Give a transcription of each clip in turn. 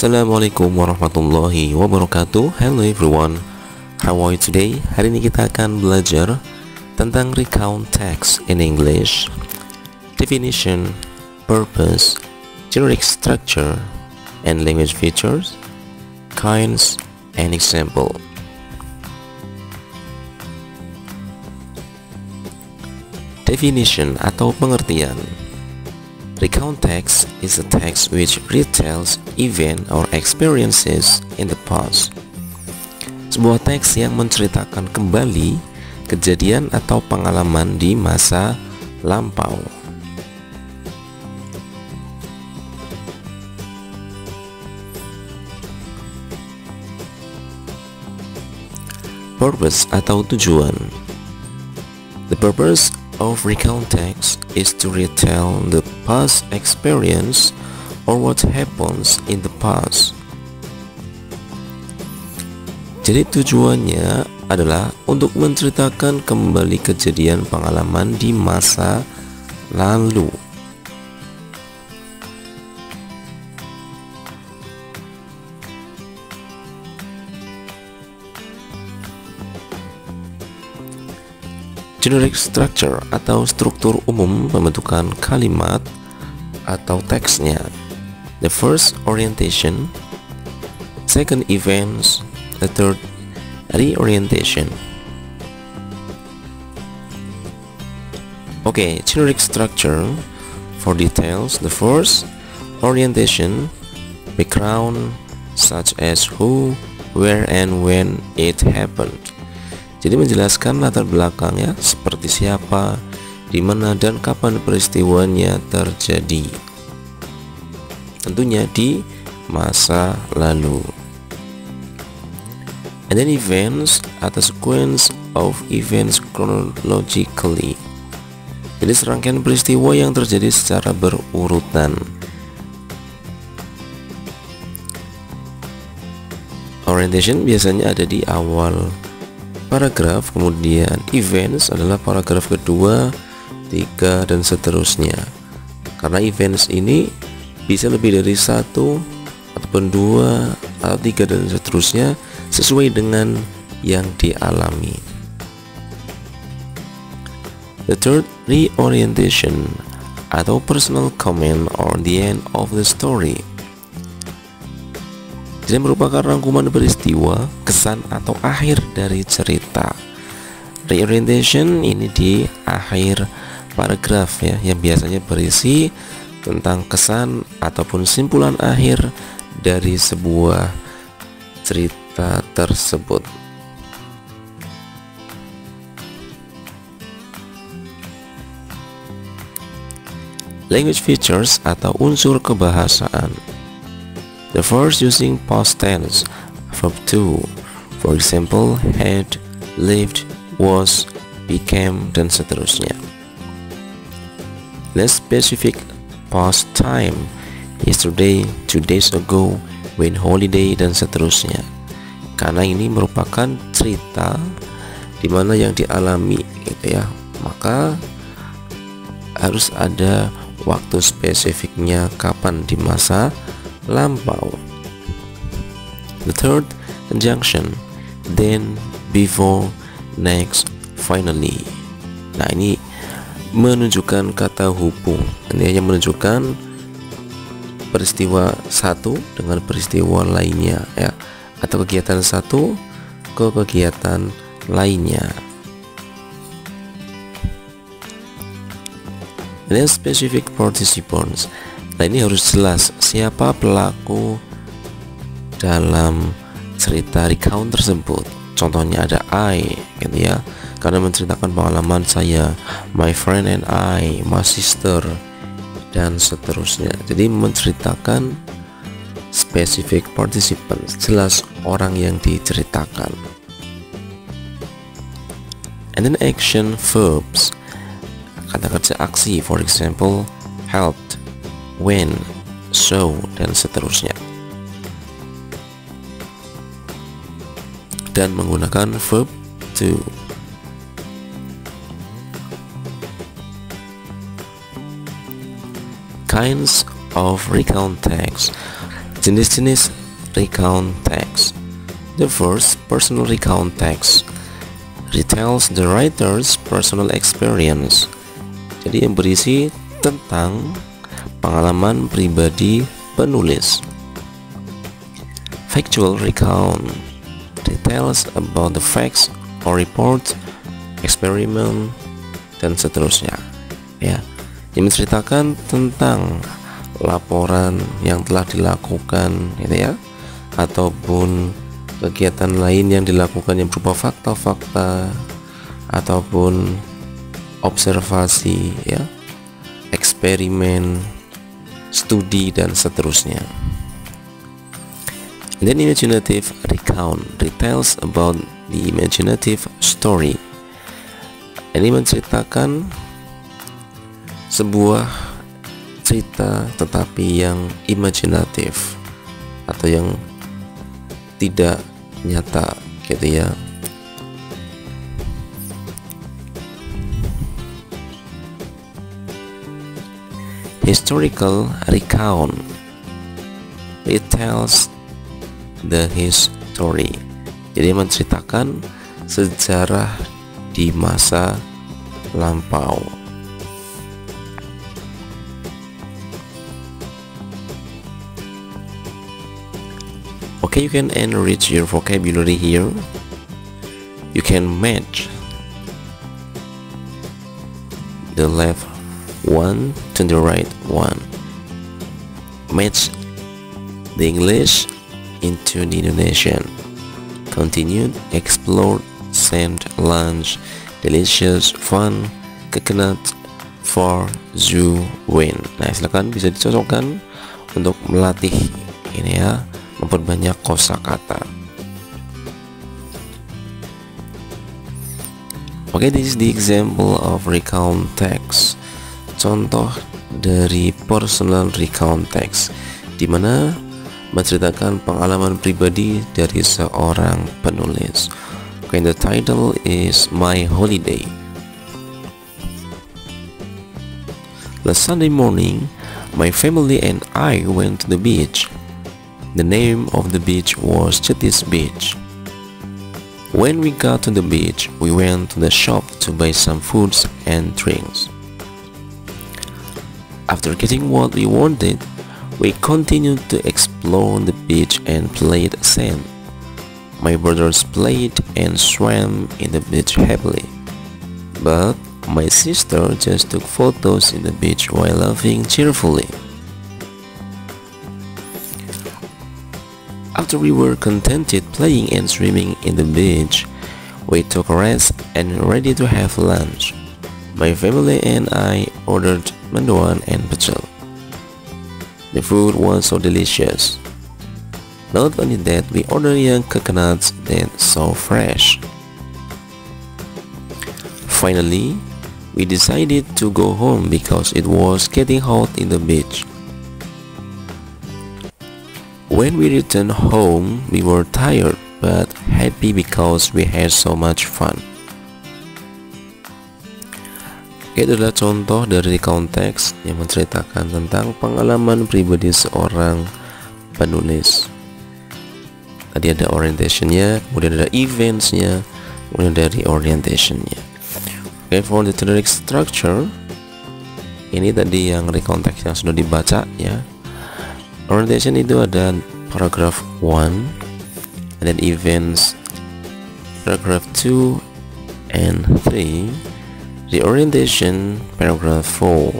Assalamualaikum warahmatullahi wabarakatuh. Hello everyone, how are you today? Hari ini kita akan belajar tentang recount text in English, definition, purpose, generic structure, and language features, kinds, and example. Definition atau pengertian. Recount text is a text which retells event or experiences in the past. Sebuah teks yang menceritakan kembali kejadian atau pengalaman di masa lampau. Purpose atau tujuan. The purpose of recount text is to retell the past experience or what happens in the past. Jadi tujuannya adalah untuk menceritakan kembali kejadian pengalaman di masa lalu. Generic structure atau struktur umum pembentukan kalimat atau teksnya. The first, orientation. Second, events. The third, reorientation. Okay, generic structure for details. The first, orientation, background such as who, where, and when it happened. Jadi menjelaskan latar belakangnya seperti siapa, di mana dan kapan peristiwanya terjadi. Tentunya di masa lalu. And then events atau sequence of events chronologically. Jadi serangkaian peristiwa yang terjadi secara berurutan. Orientation biasanya ada di awal paragraf, kemudian events adalah paragraf kedua, 3, dan seterusnya. Karena events ini bisa lebih dari 1 ataupun 2 atau 3 dan seterusnya sesuai dengan yang dialami. The third, reorientation atau personal comment or the end of the story. Jadi merupakan rangkuman peristiwa, kesan atau akhir dari cerita. Reorientation ini di akhir paragraf ya, yang biasanya berisi tentang kesan ataupun simpulan akhir dari sebuah cerita tersebut. Language features atau unsur kebahasaan. The first, using past tense, verb to, for example, had, lived, was, became, dan seterusnya. Less specific, past time, yesterday, 2 days ago, went holiday, dan seterusnya. Karena ini merupakan cerita di mana yang dialami gitu ya, maka harus ada waktu spesifiknya kapan di masa lampau. The third, conjunction, then, before, next, finally. Nah, ini menunjukkan kata hubung. Ini hanya menunjukkan peristiwa satu dengan peristiwa lainnya ya, atau kegiatan satu ke kegiatan lainnya. Dan specific participants. Nah, ini harus jelas siapa pelaku dalam cerita recount tersebut. Contohnya ada I gitu ya, karena menceritakan pengalaman saya, my friend and I, my sister, dan seterusnya. Jadi menceritakan specific participants, jelas orang yang diceritakan. And then action verbs, kata kerja aksi, for example, helped, when, so, dan seterusnya. Dan menggunakan verb to. Kinds of recount text. Jenis-jenis recount text. The first, personal recount text, retells the writer's personal experience. Jadi yang berisi tentang pengalaman pribadi penulis. Factual recount retells about the facts or reports, eksperimen, dan seterusnya. Ya, yang menceritakan tentang laporan yang telah dilakukan, gitu ya, ataupun kegiatan lain yang dilakukan yang berupa fakta-fakta ataupun observasi, ya, eksperimen, studi, dan seterusnya. And then imaginative recount retells about the imaginative story. Ini menceritakan sebuah cerita tetapi yang imajinatif atau yang tidak nyata, gitu ya. Historical recount retells the history. Jadi menceritakan sejarah di masa lampau. Okay, you can enrich your vocabulary here. You can match the left one to the right one. Match the English into the Indonesian. Continued, explored, sent, lunch, delicious, fun, coconut, for, zoo, win. Nah, silakan bisa dicocokkan untuk melatih ini ya, memperbanyak kosakata. Okay, this is the example of recount text. Contoh dari personal recount text, di mana menceritakan pengalaman pribadi dari seorang penulis. Okay, the title is My Holiday. Last Sunday morning, my family and I went to the beach. The name of the beach was Cetis Beach. When we got to the beach, we went to the shop to buy some foods and drinks. After getting what we wanted, we continued to explore the beach and played sand. My brothers played and swam in the beach happily, but my sister just took photos in the beach while laughing cheerfully. After we were contented playing and swimming in the beach, we took a rest and ready to have lunch. My family and I ordered mendoan and pecel. The food was so delicious. Not only that, we ordered young coconuts that so fresh. Finally, we decided to go home because it was getting hot in the beach. When we returned home, we were tired but happy because we had so much fun. Itu adalah contoh dari konteks yang menceritakan tentang pengalaman pribadi seorang penulis. Tadi ada orientationnya, kemudian ada eventsnya, kemudian dari orientationnya. Okay, for the generic structure, ini tadi yang rekonteks yang sudah dibaca ya. Orientation itu ada paragraph 1, and then events paragraph 2 and 3. The orientation paragraph 4.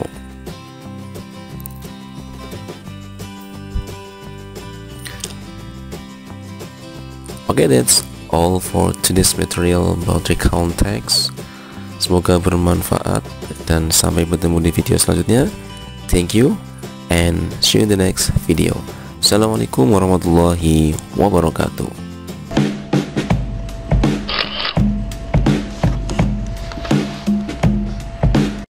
Okay, that's all for today's material about recount text. Semoga bermanfaat dan sampai bertemu di video selanjutnya. Thank you and see you in the next video. Assalamualaikum warahmatullahi wabarakatuh.